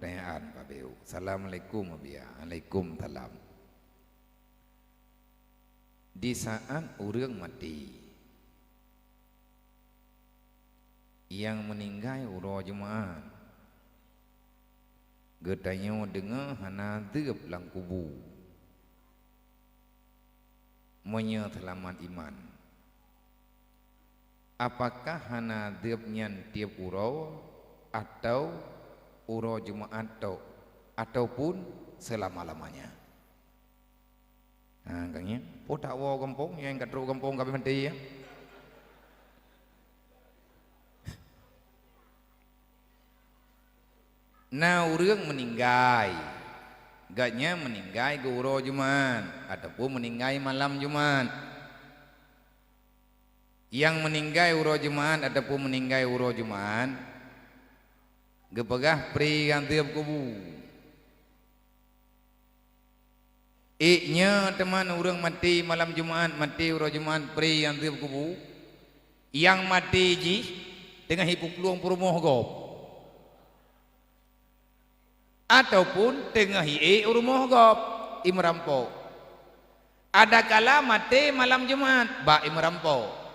pertanyaan Pak Beu. Assalamualaikum Waalaikum salam. Di saat orang mati yang meninggal uro Jumaat getanya dengar hana dep lang kubu monya selamat iman. Apakah hana dep nyan tiap uro atau uro Jumaat ataupun selama-lamanya? Nah, kangnya, po tak wo kampung yang katru kampung kami mati ya. Nah, urang meninggal, gaknya meninggal ke uro Jumaat ataupun meninggal malam Jumaat. Yang meninggal uro Jumaat ataupun meninggal uro Jumaat, gepegah pri yang tiap kubu. Iknya teman orang mati malam Jumaat, mati uro Jumaat pri yang tiap kubu. Yang mati ji dengan hipu peluang perumah gop. Ataupun tengah hi'i rumah gop imrampo. Ada kala mati malam Jumaat ba imrampo.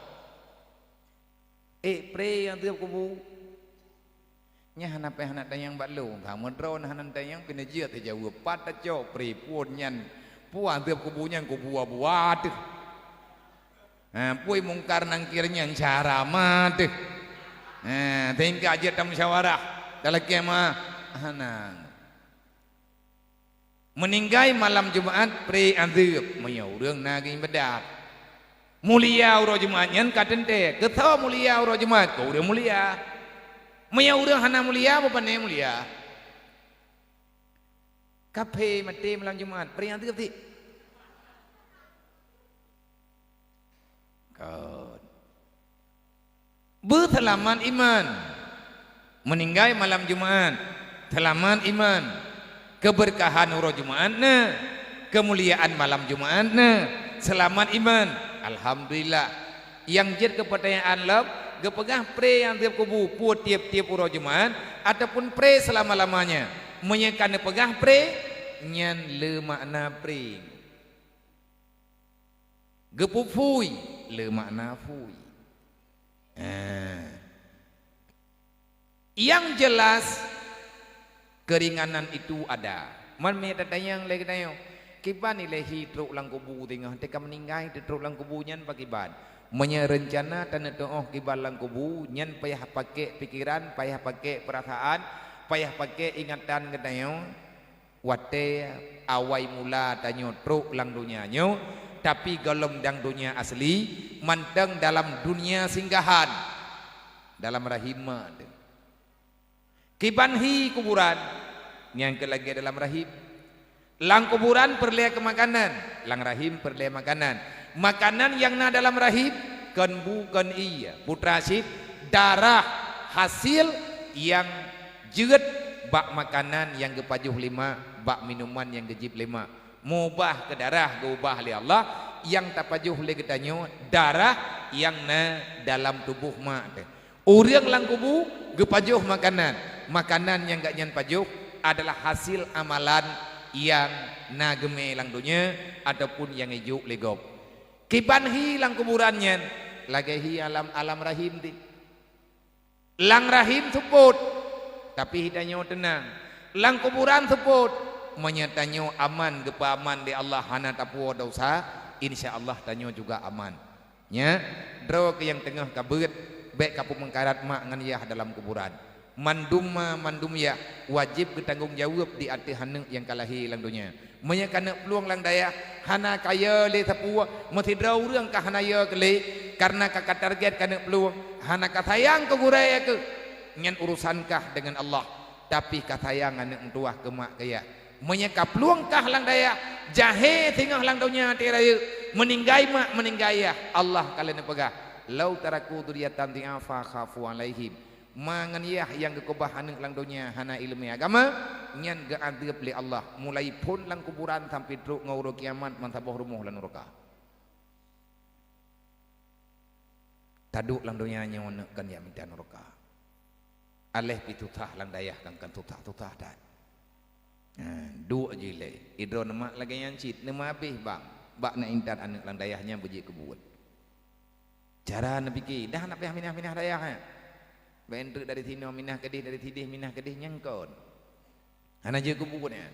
Pre yang tiap kubu nya hana pe hana tayang balu kamu drone hana tayang kena jia te jauh pat co pre pun nyan puan tiap kubunya kubu buat pui mungkar nangkirnya cara mate tingkah aja tam musyawarah dalam kemah hanang meninggal malam Jumaat pre azib mayau urang naging bedak mulia uro Jumaat nyan katente ketau mulia uro Jumaat kau urang mulia mayau urang hana mulia apa ne mulia kape mati malam Jumaat pre azib ti bertelaman iman meninggal malam Jumaat telaman iman keberkahan uro Jumaat na kemuliaan malam Jumaat na selamat iman alhamdulillah yang jid kepertanyaan lab gepegah pre yang tiap kubu put tiap-tiap uro Jumaat ataupun pre selama-lamanya menyekan pegah pre nyan le makna pre gepupui le makna fui. Yang jelas keringanan itu ada. Man me tatayang lagi tayo. Kiban ilahi truk lang kubu tengah teka meninggal di truk lang kubu nyan pakiban. Menyerencana tanah doa kiban lang kubu nyan payah pakai pikiran, payah pakai perasaan, payah pakai ingatan katayo. Wate awai mula tanyo truk lang dunia nyo. Tapi golong dang dunia asli manteng dalam dunia singgahan dalam rahim kibanhi kuburan yang lagi dalam rahim lang kuburan perleh ke makanan lang rahim perleh makanan yang na dalam rahim kan bukan iya putra sip darah hasil yang jeut bak makanan yang gepajuh 5 bak minuman yang gejib 5 mubah ke darah gubah li Allah yang tapajuh li ketanyo darah yang na dalam tubuh mak urang lang kubu gepajuh makanan yang gak nyan pajuh adalah hasil amalan yang na geme lang dunya ataupun yang ijuk legop kiban hilang kuburannya lagi hi alam rahim di lang rahim support tapi hidanyo tenang lang kuburan support menyatanyo aman gepa aman di Allah hana tapu dosa insyaallah tanyo juga aman nya dro ke yang tengah kabut baik kapu mengkarat mak ngan yah dalam kuburan mandum ya wajib bertanggung jawab di hati hana yang kalahi lang dunia menyakana peluang lang daya hana kaya le tapu mesti drau urang ka hana ya kele karena kakak target kana peluang hana ka sayang ke guraya ke nyan urusankah dengan Allah tapi ka sayang anak tuah ke mak kaya menyekap luangkah lang daya jahe tengah lang dunia tiraya meninggai mak meninggai ya Allah kalian pegah lau taraku duriyatan ti'afa khafu alaihim mangan yah yang kekobahan lang dunia hana ilmu agama nyan gaadib li Allah mulai pun lang kuburan sampai truk ngawro kiamat mantabah rumuh lan neraka taduk lang dunia nyawana kan ya minta neraka aleh pitutah lang daya kan tutah-tutah dan Dua je le. Idro nama lagi yang cit, nama habis bang. Bak nak intat anak lang dayahnya berjik kebut. Cara nak fikir, dah nak payah minah dayah ha. Bentuk dari sini minah kedih, dari tidih minah kedih nyangkon. Hana je kebutnya.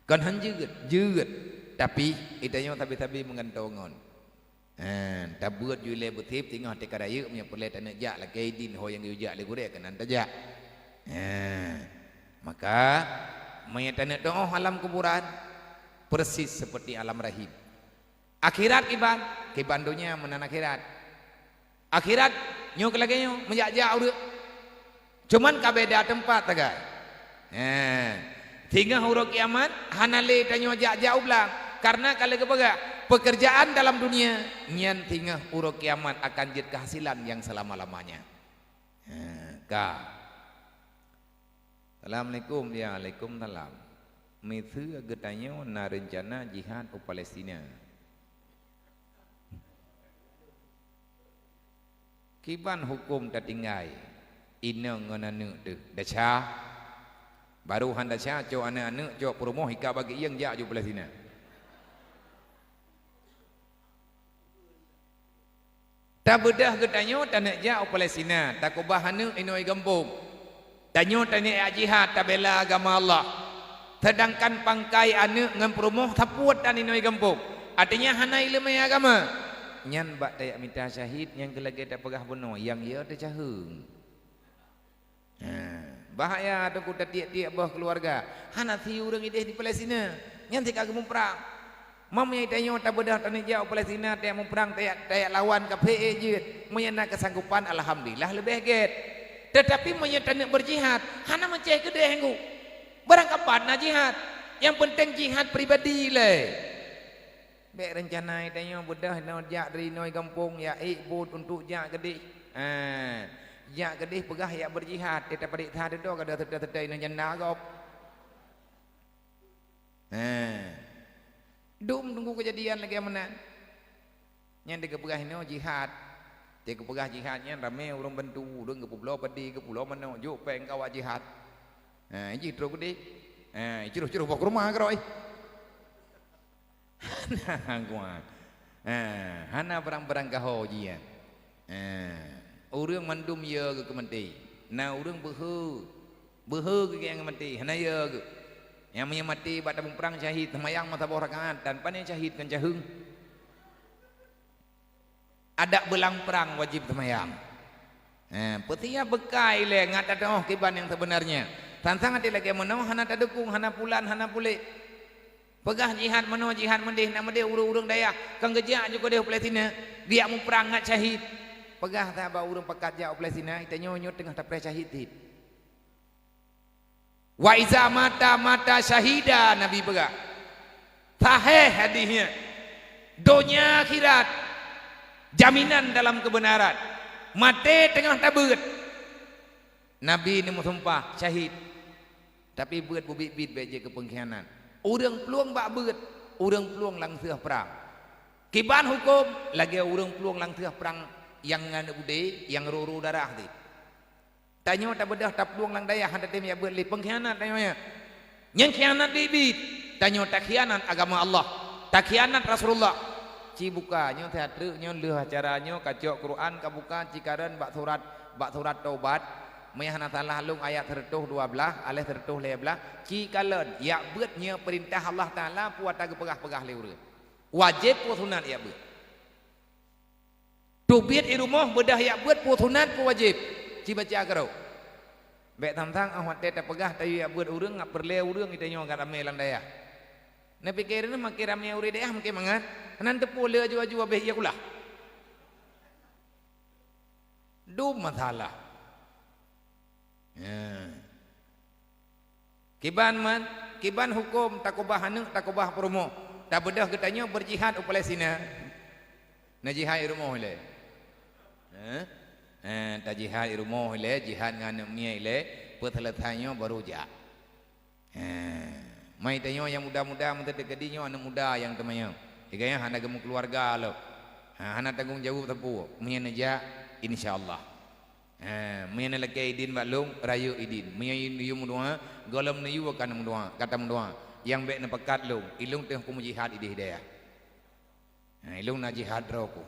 Kan han jeget. Tapi itanya tapi mengantongon. Tabut jule butip tengah tekadaya punya perle tanah jak lah kaidin ho yang ujak le gurek kan tajak. Maka mayat tanah doa alam kuburan persis seperti alam rahim. Akhirat kiban dunia menan akhirat nyok lagi nyok menjak udah cuman kabeda tempat tagai tinggal huruf kiamat hanale tanyo jauh belang karena kalau kebaga pekerjaan dalam dunia nyan tinggal huruf kiamat akan jadi kehasilan yang selama-lamanya. Assalamualaikum ya Waalaikumsalam. Mithu agetanyo na rencana jihad ke Palestina. Kiban hukum tertinggai ina ngananu tu dacha baru han dacha jo anak-anak jo promo hika bagi yang jak jo Palestina. Tak bedah getanyo tanak jak Palestina tak ubah anu inoi gembung tanyo tanak jihad tabela agama Allah sedangkan pangkai anak ngan promo tapuat dan inoi gembung artinya hanai lemai agama nyan bak tayak minta syahid yang kelagi tak pegah bunuh yang ia ada cahung. Bahaya tu ku tiap-tiap bah keluarga hana ti urang ideh di Palestina nyan tik agak perang mamnya itanyo tak bedah tanah jauh Palestina tayak memperang tayak lawan ke PE je menyana kesanggupan alhamdulillah lebih get tetapi menyana berjihad hana menceh kedeh engku barang kapan nak jihad yang penting jihad pribadi le. Baik rencana itanyo bedah nak jak dari noi kampung ya ikut untuk jak kedih. Jak kedih pegah ya berjihad kita padik tha dedo kada tedai nan janda gop. Dum tunggu kejadian lagi menan. Nyan de pegah ino jihad. De pegah jihadnya rame urang bantu urang ke pulau padi ke pulau mano jo peng kawak jihad. Ji tro kedih. Ciruh-ciruh bok rumah keroi. Hana barang-barang kaho dia. Urang mandum ya ke mati. Na urang behe ke yang mati. Hana ya ke. Yang punya mati pada perang syahid semayang mata rakaat dan panen syahid kan cahung. Ada belang perang wajib semayang. Petia bekai le ngata doh kiban yang sebenarnya. Tantang ati lagi menau hana tadukung hana pulan hana pulih. Pegah jihad mano jihad mendih nama dia urang-urang daya kang gejak juga dia Palestina dia mau perang ngat syahid pegah tak ba urang pekat jak Palestina itanyo nyot tengah tapre syahid dit wa iza mata syahida nabi pegah sahih hadisnya dunia akhirat jaminan dalam kebenaran mati tengah tabut nabi ni sumpah syahid tapi buat bubit-bit beje ke pengkhianat. Urang peluang bak beut, urang peluang lang teuh perang. Kiban hukum lagi urang peluang lang teuh perang yang ngana bude, yang ruru darah ti. Tanyo tak bedah tak peluang lang daya handa tem ya beut li pengkhianat tanyo nya. Nyen khianat bibit, tanyo tak khianat agama Allah, tak khianat Rasulullah. Ci buka nyo teatre nyo leuh acaranyo kacok Quran kabuka cikaran bak surat taubat. Mayahna talah lung ayat 112 alih 115 ci kalen ya beutnya perintah Allah taala puat tag pegah-pegah leureuh wajib puat sunat ya beut tu biet di rumah bedah ya beut puat sunat pu wajib ci baca karo bek tamtang ahwat teh pegah tayu ya beut urang ngap perle urang itanyo ngak rame lang daya na pikirna make rame urang daya make mangan nan teu pule aju-aju beh ya kulah du masalah. Kiban hukum takubah haneuk takubah promo tak bedah getanyo berjihad u Palestina na jihad irumoh le ta jihad irumoh le jihad ngan mie le peteletanyo baru ja mai tanyo yang muda-muda mun teu kedinyo anak muda yang temanyo digaya hana gemuk keluarga lo hana tanggung jawab tepu menyana ja insyaallah Mena lagi idin balung rayu idin. Mena yu mudua golam na yu akan mudua kata mudua. Yang baik na pekat lung ilung teh hukum jihad idi hidayah. Ilung na jihad roku.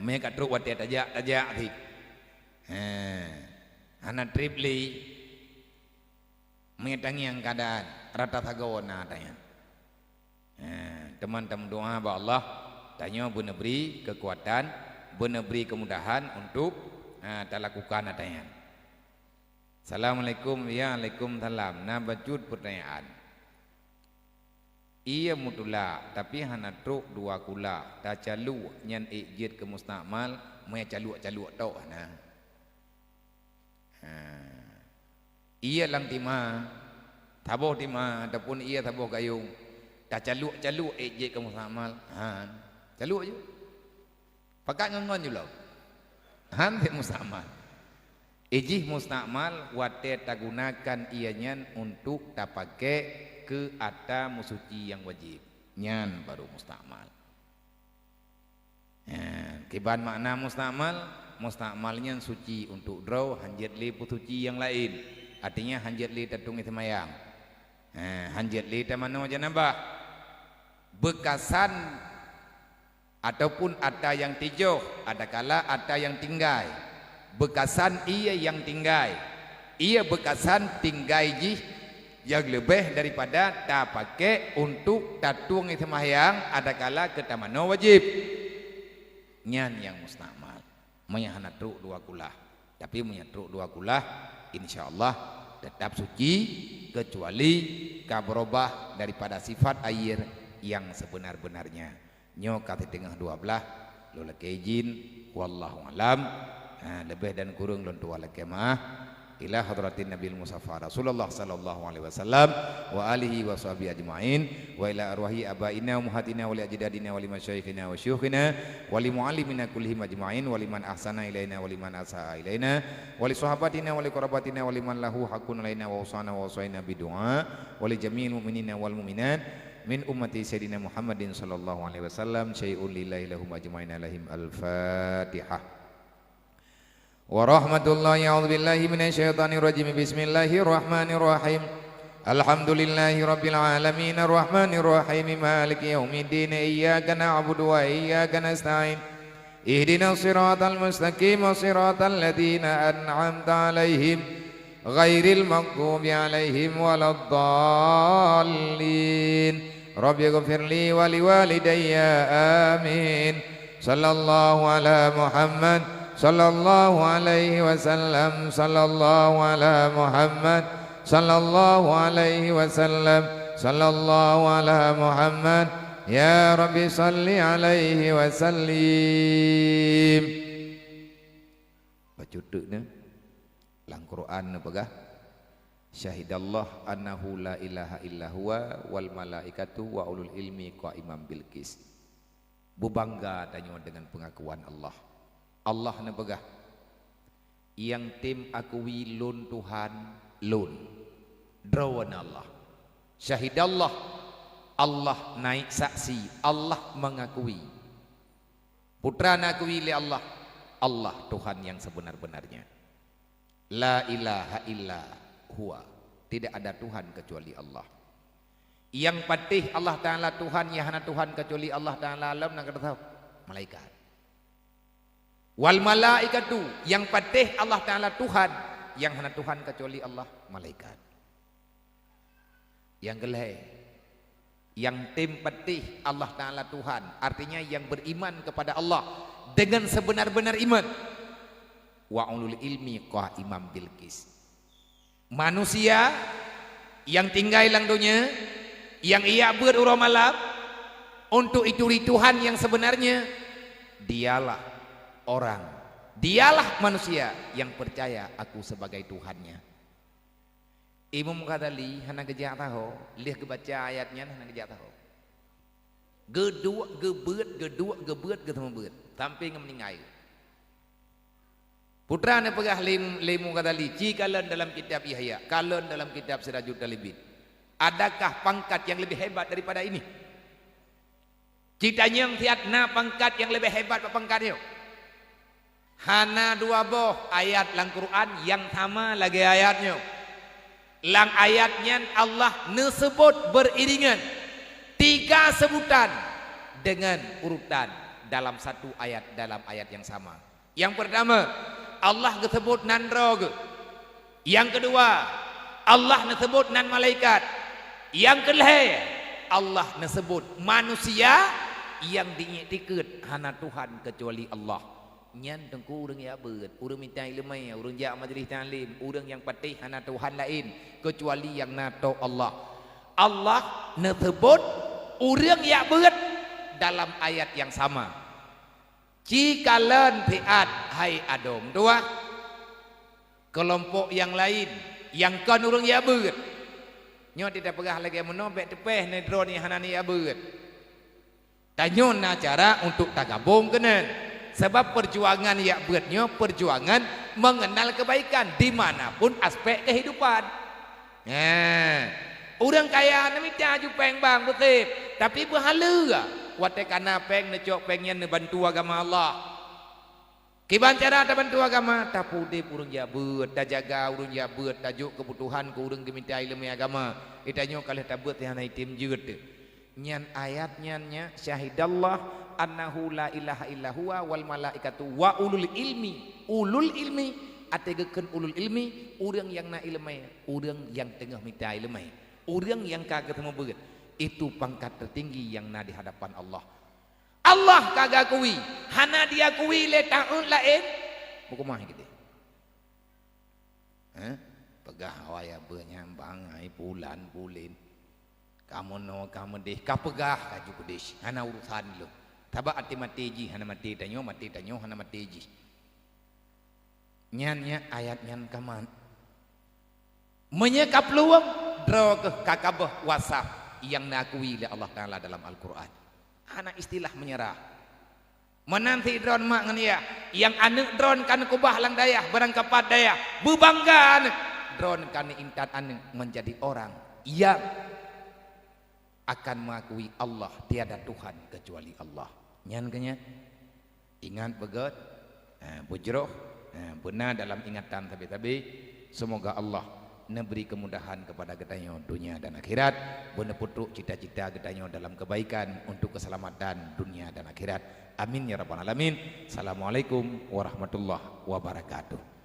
Mena kat truk watet tajak ti. Anak tripli mengetangi yang keadaan rata thagona tanya. Teman-teman doa bahwa Allah tanya benar beri kekuatan, benar beri kemudahan untuk lakukan tanya. Assalamualaikum ya Waalaikumsalam. Nah bajud pertanyaan. Ia mutula tapi hana truk dua kula ta calu nyan ijid ke mustakmal me caluk tok nah. Ia lang tima taboh tima ataupun ia taboh gayung dah caluk ejek kamu samal caluk je pakat ngongon je lah han te mustamal ejih mustakmal wate tak gunakan ianya untuk tak pakai ke atas musuci yang wajib nyan baru mustakmal. Kiban makna mustakmalnya suci untuk draw hanjat li putuci yang lain. Artinya hanjat li tatung itu mayang. Hanjat li tamano janabah. Bekasan ataupun ada yang tijoh, ada kala ada yang tinggai. Bekasan ia yang tinggai. Ia bekasan tinggai ji yang lebih daripada tak pakai untuk tatung itu mayang ada kala ke tamano wajib. Nyan yang mustakmal. Menyahana truk dua kulah. Tapi menyatruk dua kulah insyaallah tetap suci kecuali kaberubah daripada sifat air yang sebenar-benarnya. Nyo kata tengah 12 lo laki izin wallahu alam. Lebih dan kurang lo tua laki maaf. Ila hadratin Nabil Mustafa Rasulullah sallallahu alaihi wasallam wa alihi wa sahbihi ajma'in wa ila arwahi abaina wa muhatina wa li ajdadina wa li masyayikhina wa syuyukhina wa li muallimina kullihim ajma'in wa liman ahsana ilaina wa liman asaa ilaina wa li sahabatina wa li qarabatina wa liman lahu haqqun alaina wa usana wa usaina bidu'a wa li jami'il mu'minina wal mu'minat min ummati sayyidina Muhammadin sallallahu alaihi wasallam syai'un lillahi lahum ajma'in alaihim al-Fatihah. Warahmatullahi a'udzubillahi minasyaitonir rajim. Bismillahirrahmanirrahim. Alhamdulillahi rabbil alamin arrahmanir rahim maliki yaumiddin iyyaka na'budu wa iyyaka nasta'in ihdinas siratal mustaqim siratal ladzina an'amta 'alaihim ghairil maghdubi 'alaihim waladdallin. Rabbighfirli wa liwalidayya amin. Sallallahu ala Muhammad sallallahu alaihi wasallam. Sallallahu ala Muhammad sallallahu alaihi wasallam. Sallallahu ala Muhammad. Ya Rabbi salli alaihi wasallim. Baca tuduknya lang Quran pegah syahidallah annahu la ilaha illa huwa wal malaikatu wa ulul ilmi qaimam bil qis. Berbangga tanya dengan pengakuan Allah. Allah na pegah yang tim akui lun Tuhan lun drawan Allah syahidallah Allah naik saksi Allah mengakui putra nakui li Allah Allah Tuhan yang sebenar-benarnya la ilaha illa huwa tidak ada Tuhan kecuali Allah yang patih Allah Ta'ala Tuhan yang hana Tuhan kecuali Allah Ta'ala alam nak kata malaikat wal malaikatu yang patih Allah Ta'ala Tuhan yang hana Tuhan kecuali Allah malaikat yang gelai yang tim patih Allah Ta'ala Tuhan artinya yang beriman kepada Allah dengan sebenar-benar iman wa ulul ilmi qaimam bil qis manusia yang tinggal lang dunia yang ia berurah malam untuk itu Tuhan yang sebenarnya dialah orang, dialah manusia yang percaya aku sebagai Tuhannya. Imam Ghazali hana gejak tahu, lihat kebaca ayatnya hana gejak tahu. Gedua gebeut ketemu beut, sampai meninggal. Putra ne pegah Imam Ghazali, cikalan dalam kitab Ihya, kalon dalam kitab Sirajul Talibin. Adakah pangkat yang lebih hebat daripada ini? Citanya yang tiadna pangkat yang lebih hebat pangkatnya. Hana dua boh ayat lang Quran yang sama lagi ayatnya. Lang ayatnya Allah nesebut beriringan 3 sebutan dengan urutan dalam satu ayat, dalam ayat yang sama. Yang pertama Allah disebut nan roh. Yang kedua Allah disebut nan malaikat. Yang kelih Allah disebut manusia yang dinyatakan hana Tuhan kecuali Allah. Nyan tengku urang ya beut, urang minta ilmu, urang jak majlis taklim, urang yang patih hana Tuhan lain kecuali yang nato Allah. Allah disebut urang ya beut dalam ayat yang sama. Jika len piat hai adom dua kelompok yang lain yang kan urang ya beut. Nyo tidak pegah lagi menobek tepeh ne drone hana ni ya beut. Tanyon na cara untuk tagabung kenen. Sebab perjuangan ya beutnya perjuangan mengenal kebaikan dimanapun aspek kehidupan. Orang kaya ni minta aju peng bang betul, tapi berhala wate kana peng necok pengnya ne bantu agama Allah. Kiban cara ta bantu agama, ta pudip urang ya beut, ta jaga urang ya beut, tajuk kebutuhan ku urang diminta ilmu agama. Itanyo kalih ta beut hana itim jeut. Nyan ayat nyannya syahidallah annahu la ilaha illa huwa wal malaikatu wa ulul ilmi ategekeun ulul ilmi urang yang na ilmu, urang yang tengah minta ilmu, urang yang kagak temu beut. Itu pangkat tertinggi yang na di hadapan Allah. Allah kagak kui hana dia kui le taun lain bukumah gitu. Pegah waya benyambang ai bulan bulin kamu no kamu deh kapegah kaju kudes hana urusan lo taba ati mateji hana mati tanyo hana mateji nyannya ayat nyan kaman menyekap luang dro ke kakabah wasaf yang nakui oleh Allah Ta'ala dalam Al-Quran. Anak istilah menyerah menanti drone mak ngenia yang anak drone kan kubah lang dayah barang kapat dayah bebanggaan drone kan intat anu menjadi orang yang akan mengakui Allah tiada Tuhan kecuali Allah. Nyan kenya ingat begot bujroh benar dalam ingatan tapi semoga Allah memberi kemudahan kepada getanyo dunia dan akhirat, benar putuk cita-cita getanyo dalam kebaikan untuk keselamatan dunia dan akhirat. Amin ya rabbal alamin. Assalamualaikum warahmatullahi wabarakatuh.